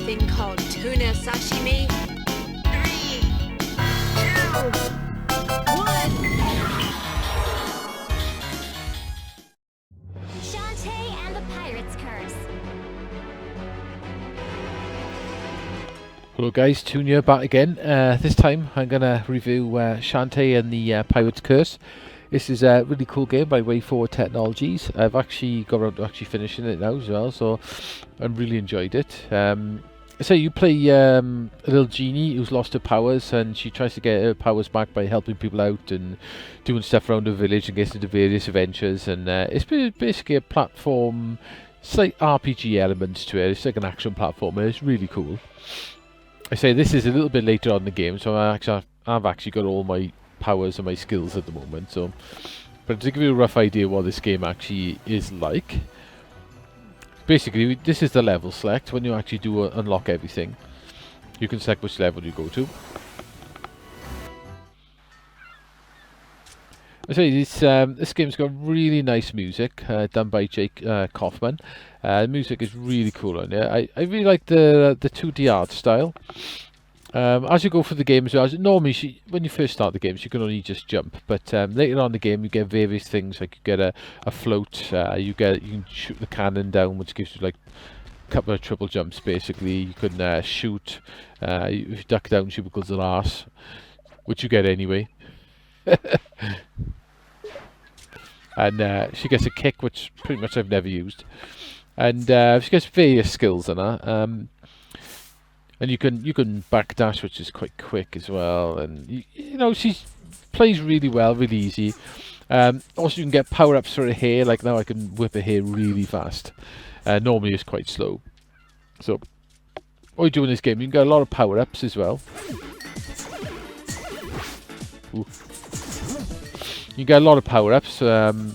thing called tuna sashimi? 3, 2, 1. Shantea and the Pirate's Curse. Hello guys, Toon here back again. This time I'm going to review Shantea and the Pirate's Curse. This is a really cool game by WiiU Technologies. I've actually got around to actually finishing it now as well, so I really enjoyed it. So you play a little genie who's lost her powers, and she tries to get her powers back by helping people out and doing stuff around the village and getting into various adventures. And it's basically a platform, slight RPG elements to it. It's like an action platformer. It's really cool. I say this is a little bit later on in the game, so I've actually got all my powers and my skills at the moment. So, but to give you a rough idea what this game actually is like, basically this is the level select. When you actually do unlock everything, you can select which level you go to. I say this game's got really nice music done by Jake Kaufman. The music is really cool on here. I really like the 2D art style. As you go through the game as well, normally when you first start the game, you can only just jump. But later on in the game, you get various things, like you get a float. You can shoot the cannon down, which gives you like a couple of triple jumps. Basically, you can shoot. If you duck down, she wiggles her arse, which you get anyway. And she gets a kick, which pretty much I've never used. And she gets various skills in her. And you can backdash, which is quite quick as well. And you know, she plays really well, really easy. Also, you can get power-ups for her hair. Like now, I can whip her hair really fast. Normally, it's quite slow. So, what you do in this game, you can get a lot of power-ups as well. Ooh. You get a lot of power-ups,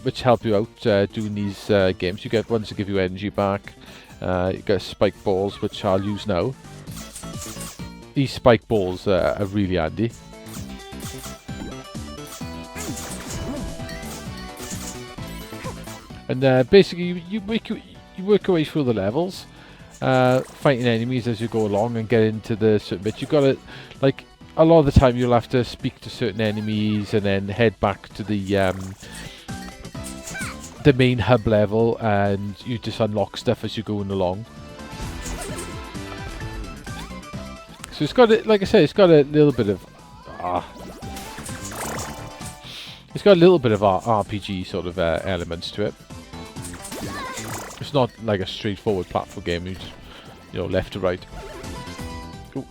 which help you out doing these games. You get ones that give you energy back. You get spike balls, which I'll use now. These spike balls are really handy. And basically, you work your way through the levels, fighting enemies as you go along and get into the certain bits. You've got to, like, a lot of the time you'll have to speak to certain enemies and then head back to the main hub level, and you just unlock stuff as you're going along. So it's got, like I said, it's got a little bit of RPG sort of elements to it. It's not like a straightforward platform game. You just, left to right. Ooh.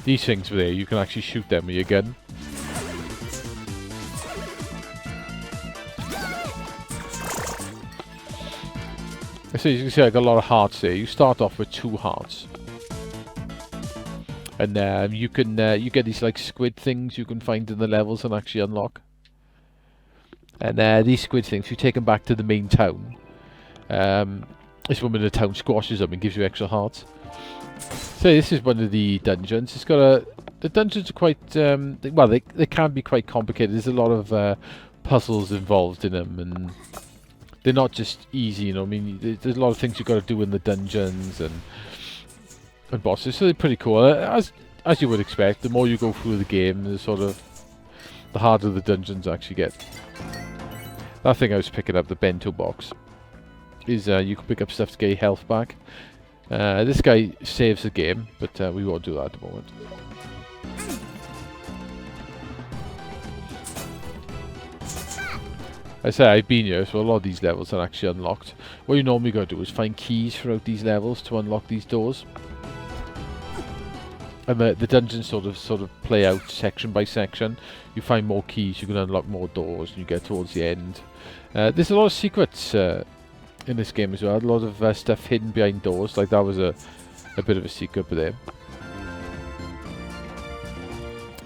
These things there, you can actually shoot them with your gun. So you can see I got a lot of hearts there. You start off with 2 hearts. And you get these like squid things you can find in the levels and actually unlock. And these squid things, you take them back to the main town. This one in the town squashes them and gives you extra hearts. So this is one of the dungeons. It's got the dungeons are quite well, they can be quite complicated. There's a lot of puzzles involved in them, and they're not just easy. I mean, there's a lot of things you've got to do in the dungeons and bosses. So they're pretty cool. As you would expect, the more you go through the game, the harder the dungeons actually get. That thing I was picking up, the bento box, is you can pick up stuff to get your health back. This guy saves the game, but we won't do that at the moment. I say I've been here, so a lot of these levels are actually unlocked. What you normally got to do is find keys throughout these levels to unlock these doors. And the dungeons sort of play out section by section. You find more keys, you can unlock more doors, and you get towards the end. There's a lot of secrets in this game as well. A lot of stuff hidden behind doors. Like that was a bit of a secret there.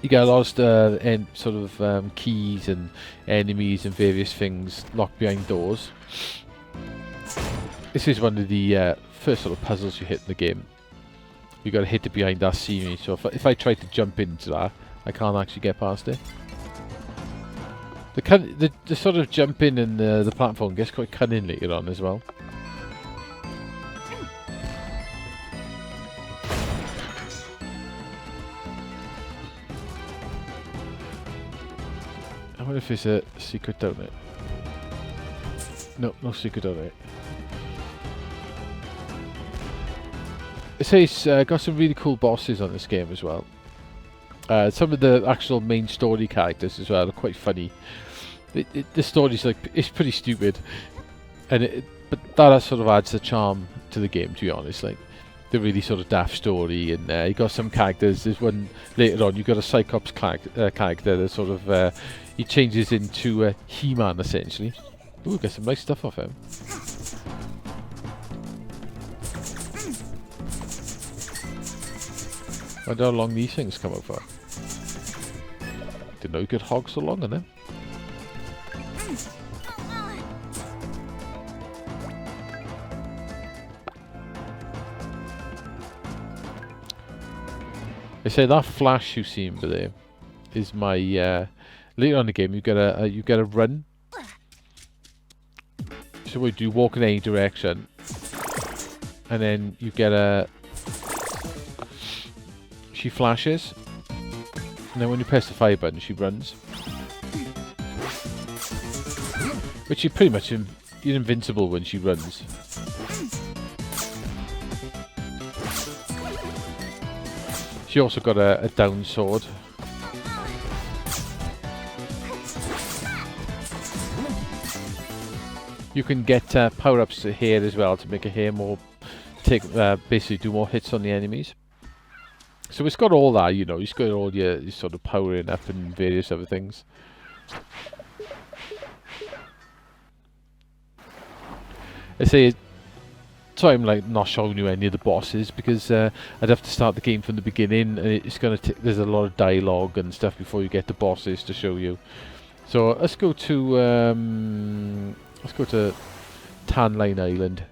You get a lot of keys and enemies and various things locked behind doors. This is one of the first sort of puzzles you hit in the game. You got to hit it behind that scenery. So if I try to jump into that, I can't actually get past it. The sort of jumping and the platform gets quite cunning later on as well. I wonder if there's a secret down it. No, no secret down it. It says got some really cool bosses on this game as well. Some of the actual main story characters as well are quite funny. The story's like, it's pretty stupid, and but that sort of adds the charm to the game, to be honest. Like the really sort of daft story, and you got some characters. There's one later on. You got a Cyclops character that sort of he changes into He-Man essentially. Ooh, get some nice stuff off him. I wonder how long these things come out for. Didn't know you could hog so long on them. They say that flash you've seen over there is my later on in the game you get a run. So what you walk in any direction, and then you get a. She flashes, and then when you press the fire button, she runs. Which you pretty much you're invincible when she runs. She also got a down sword. You can get power-ups to hair as well to make her hair more basically do more hits on the enemies. So it's got all that, you know. It's got all your sort of powering up and various other things. I say, sorry, I'm like not showing you any of the bosses because I'd have to start the game from the beginning, and it's gonna there's a lot of dialogue and stuff before you get the bosses to show you. So let's go to Tanline Island.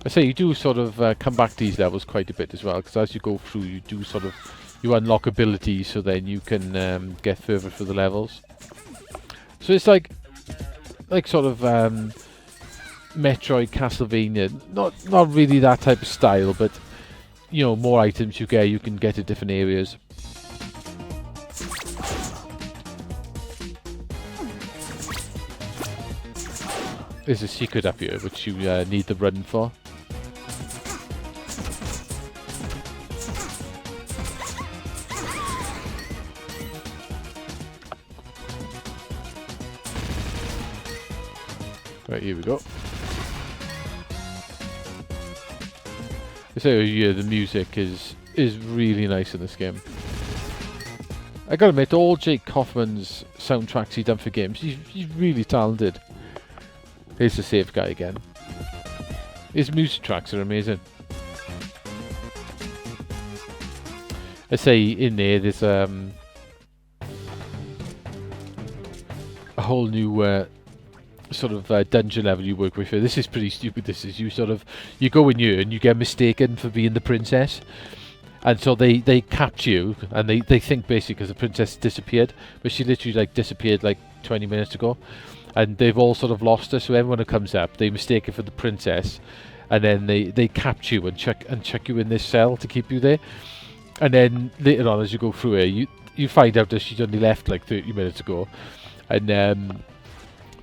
I say you do sort of come back to these levels quite a bit as well, because as you go through, you do sort of unlock abilities, so then you can get further through the levels. So it's like sort of Metroid, Castlevania, not really that type of style, but you know, more items you can get to different areas. There's a secret up here which you need the run for. Right, here we go. So yeah, the music is really nice in this game. I gotta admit, all Jake Kaufman's soundtracks he's done for games, he's really talented. Here's the safe guy again. His music tracks are amazing. I say in there's a whole new sort of dungeon level you work with. This is pretty stupid. This is you go in here and you get mistaken for being the princess, and so they capture you, and they think basically because the princess disappeared, but she literally like disappeared like 20 minutes ago. And they've all sort of lost her, so everyone who comes up, they mistake her for the princess, and then they capture you and chuck you in this cell to keep you there. And then later on, as you go through here, you find out that she's only left like 30 minutes ago, and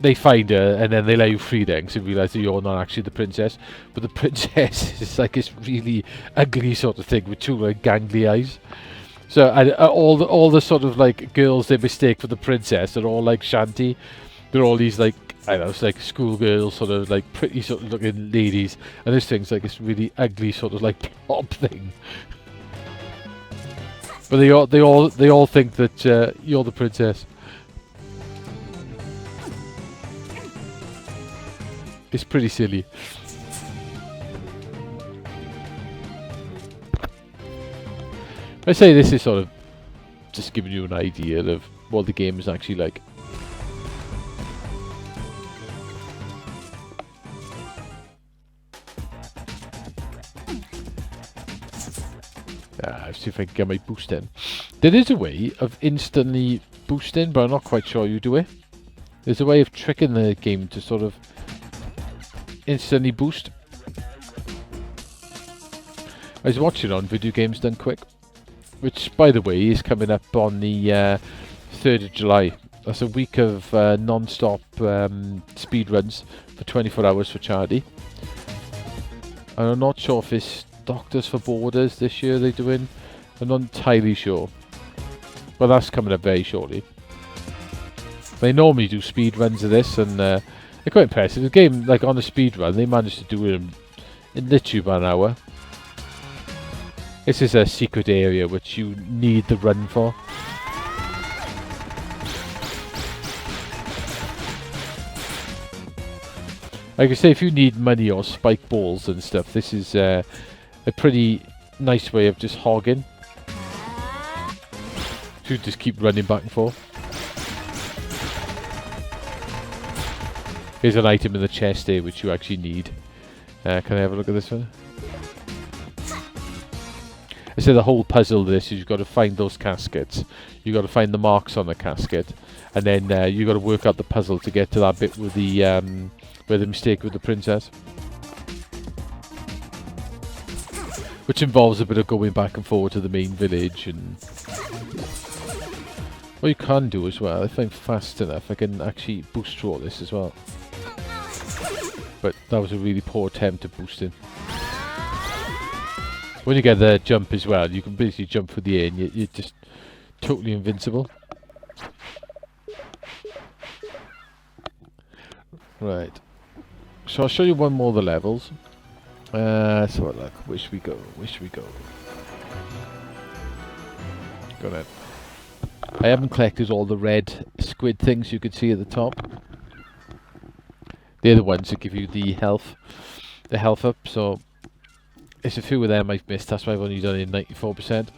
they find her, and then they let you free then, because they realise that you're not actually the princess, but the princess is like this really ugly sort of thing with two like gangly eyes. So all the sort of like girls they mistake for the princess are all like Shantea. They're all these like, I don't know, it's like schoolgirls, sort of like pretty sort of looking ladies, and this thing's like this really ugly sort of like plop thing. But they all think that you're the princess. It's pretty silly. I say this is sort of just giving you an idea of what the game is actually like. See if I can get my boost in. There is a way of instantly boosting, but I'm not quite sure you do it. There's a way of tricking the game to sort of instantly boost. I was watching on Video Games Done Quick, which, by the way, is coming up on the 3rd of July. That's a week of non-stop speed runs for 24 hours for charity. And I'm not sure if it's Doctors for Borders this year they're doing. I'm not entirely sure. But that's coming up very shortly. They normally do speed runs of this, and they're quite impressive. The game, like on a speed run, they managed to do it in literally about an hour. This is a secret area which you need the run for. Like I say, if you need money or spike balls and stuff, this is a pretty nice way of just hogging. You just keep running back and forth. Here's an item in the chest here which you actually need. Can I have a look at this one? I say the whole puzzle of this is you've got to find those caskets. You've got to find the marks on the casket. And then you've got to work out the puzzle to get to that bit with the where the mistake with the princess. Which involves a bit of going back and forward to the main village. And what you can do as well, if I'm fast enough, I can actually boost through all this as well. But that was a really poor attempt at boosting. When you get the jump as well, you can basically jump through the air and you're just totally invincible. Right. So I'll show you one more of the levels. So look, where should we go? Where should we go? Go ahead. I haven't collected all the red squid things you can see at the top. They're the ones that give you the health up, so it's a few of them I've missed, that's why I've only done it in 94%.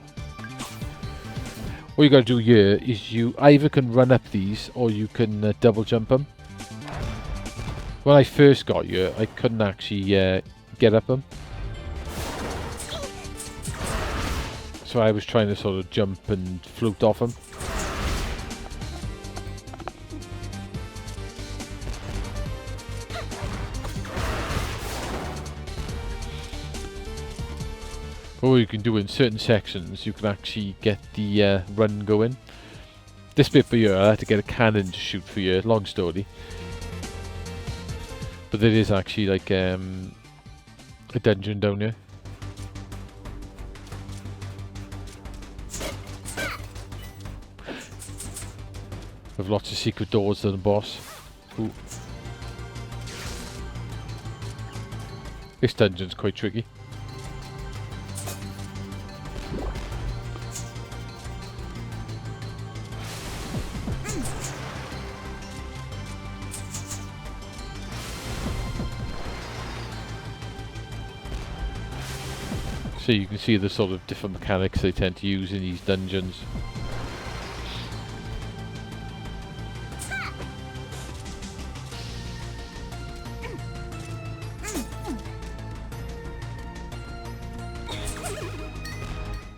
What you got to do here is you either can run up these or you can double jump them. When I first got here, I couldn't actually get up them. So I was trying to sort of jump and float off them. What you can do in certain sections, you can actually get the run going. This bit for you, I had to get a cannon to shoot for you, long story. But there is actually like a dungeon down here. With lots of secret doors to the boss. Ooh. This dungeon's quite tricky. So you can see the sort of different mechanics they tend to use in these dungeons.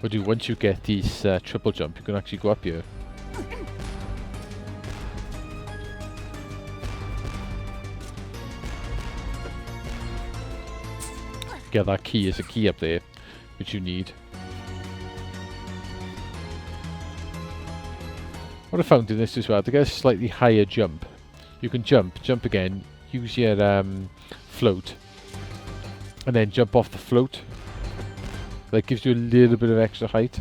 But once you get these triple jump, you can actually go up here. Get that key, as a key up there, which you need. What I found in this as well, to get a slightly higher jump, you can jump again, use your float, and then jump off the float. That gives you a little bit of extra height.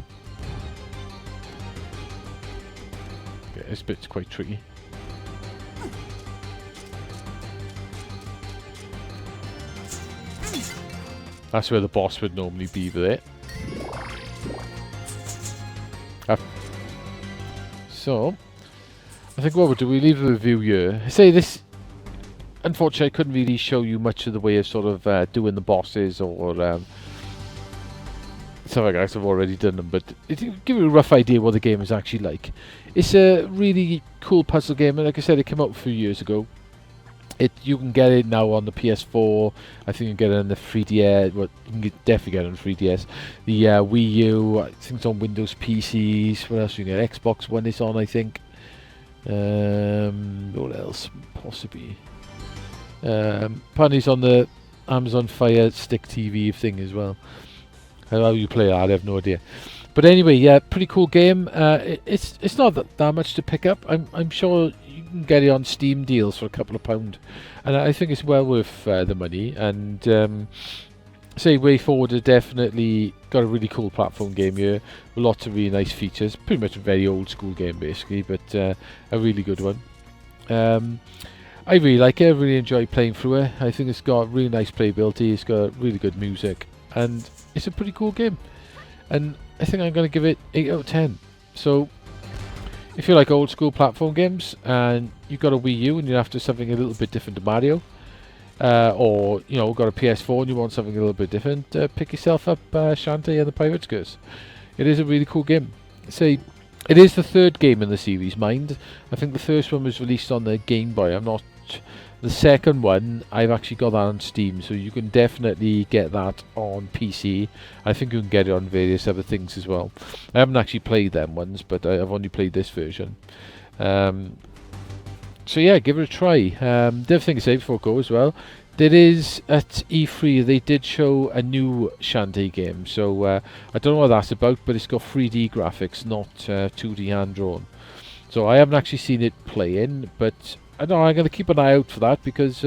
Okay, this bit's quite tricky. That's where the boss would normally be there. So, I think what we'll do, we leave the review here. I say this, unfortunately I couldn't really show you much of the way of sort of doing the bosses or some of the guys have already done them, but it'll give you a rough idea what the game is actually like. It's a really cool puzzle game, and like I said, it came out a few years ago. You can get it now on the PS4. I think you can get it on the 3DS. Well, you can definitely get it on 3DS. The Wii U. I think it's on Windows PCs. What else you can get? Xbox One is on, I think. What else? Possibly. Apparently it's on the Amazon Fire Stick TV thing as well. How you play that, I have no idea. But anyway, yeah, pretty cool game. It's not that much to pick up. I'm sure you can get it on Steam deals for a couple of £, and I think it's well worth the money. And say Way Forward has definitely got a really cool platform game here, with lots of really nice features. Pretty much a very old school game basically, but a really good one. I really like it. I really enjoy playing through it. I think it's got really nice playability. It's got really good music, and it's a pretty cool game. And I think I'm going to give it 8 out of 10. So, if you like old school platform games and you've got a Wii U and you're after something a little bit different to Mario, or got a PS4 and you want something a little bit different, pick yourself up Shantea and the Pirate's Curse. It is a really cool game. Say, it is the third game in the series, mind. I think the first one was released on the Game Boy. The second one, I've actually got that on Steam, so you can definitely get that on PC. I think you can get it on various other things as well. I haven't actually played them ones, but I've only played this version. So yeah, give it a try. The other thing to say before I go as well, there is at E3 they did show a new Shantae game. So I don't know what that's about, but it's got 3D graphics, not 2D hand drawn. So I haven't actually seen it playing, but I know I'm going to keep an eye out for that because,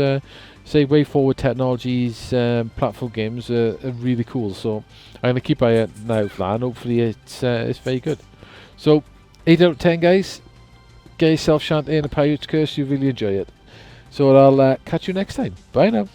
say, Way Forward Technologies platform games are really cool. So I'm going to keep an eye out for that, and hopefully it's very good. So 8 out of 10, guys. Get yourself Shantae and the Pirate's Curse. You really enjoy it. So I'll catch you next time. Bye now.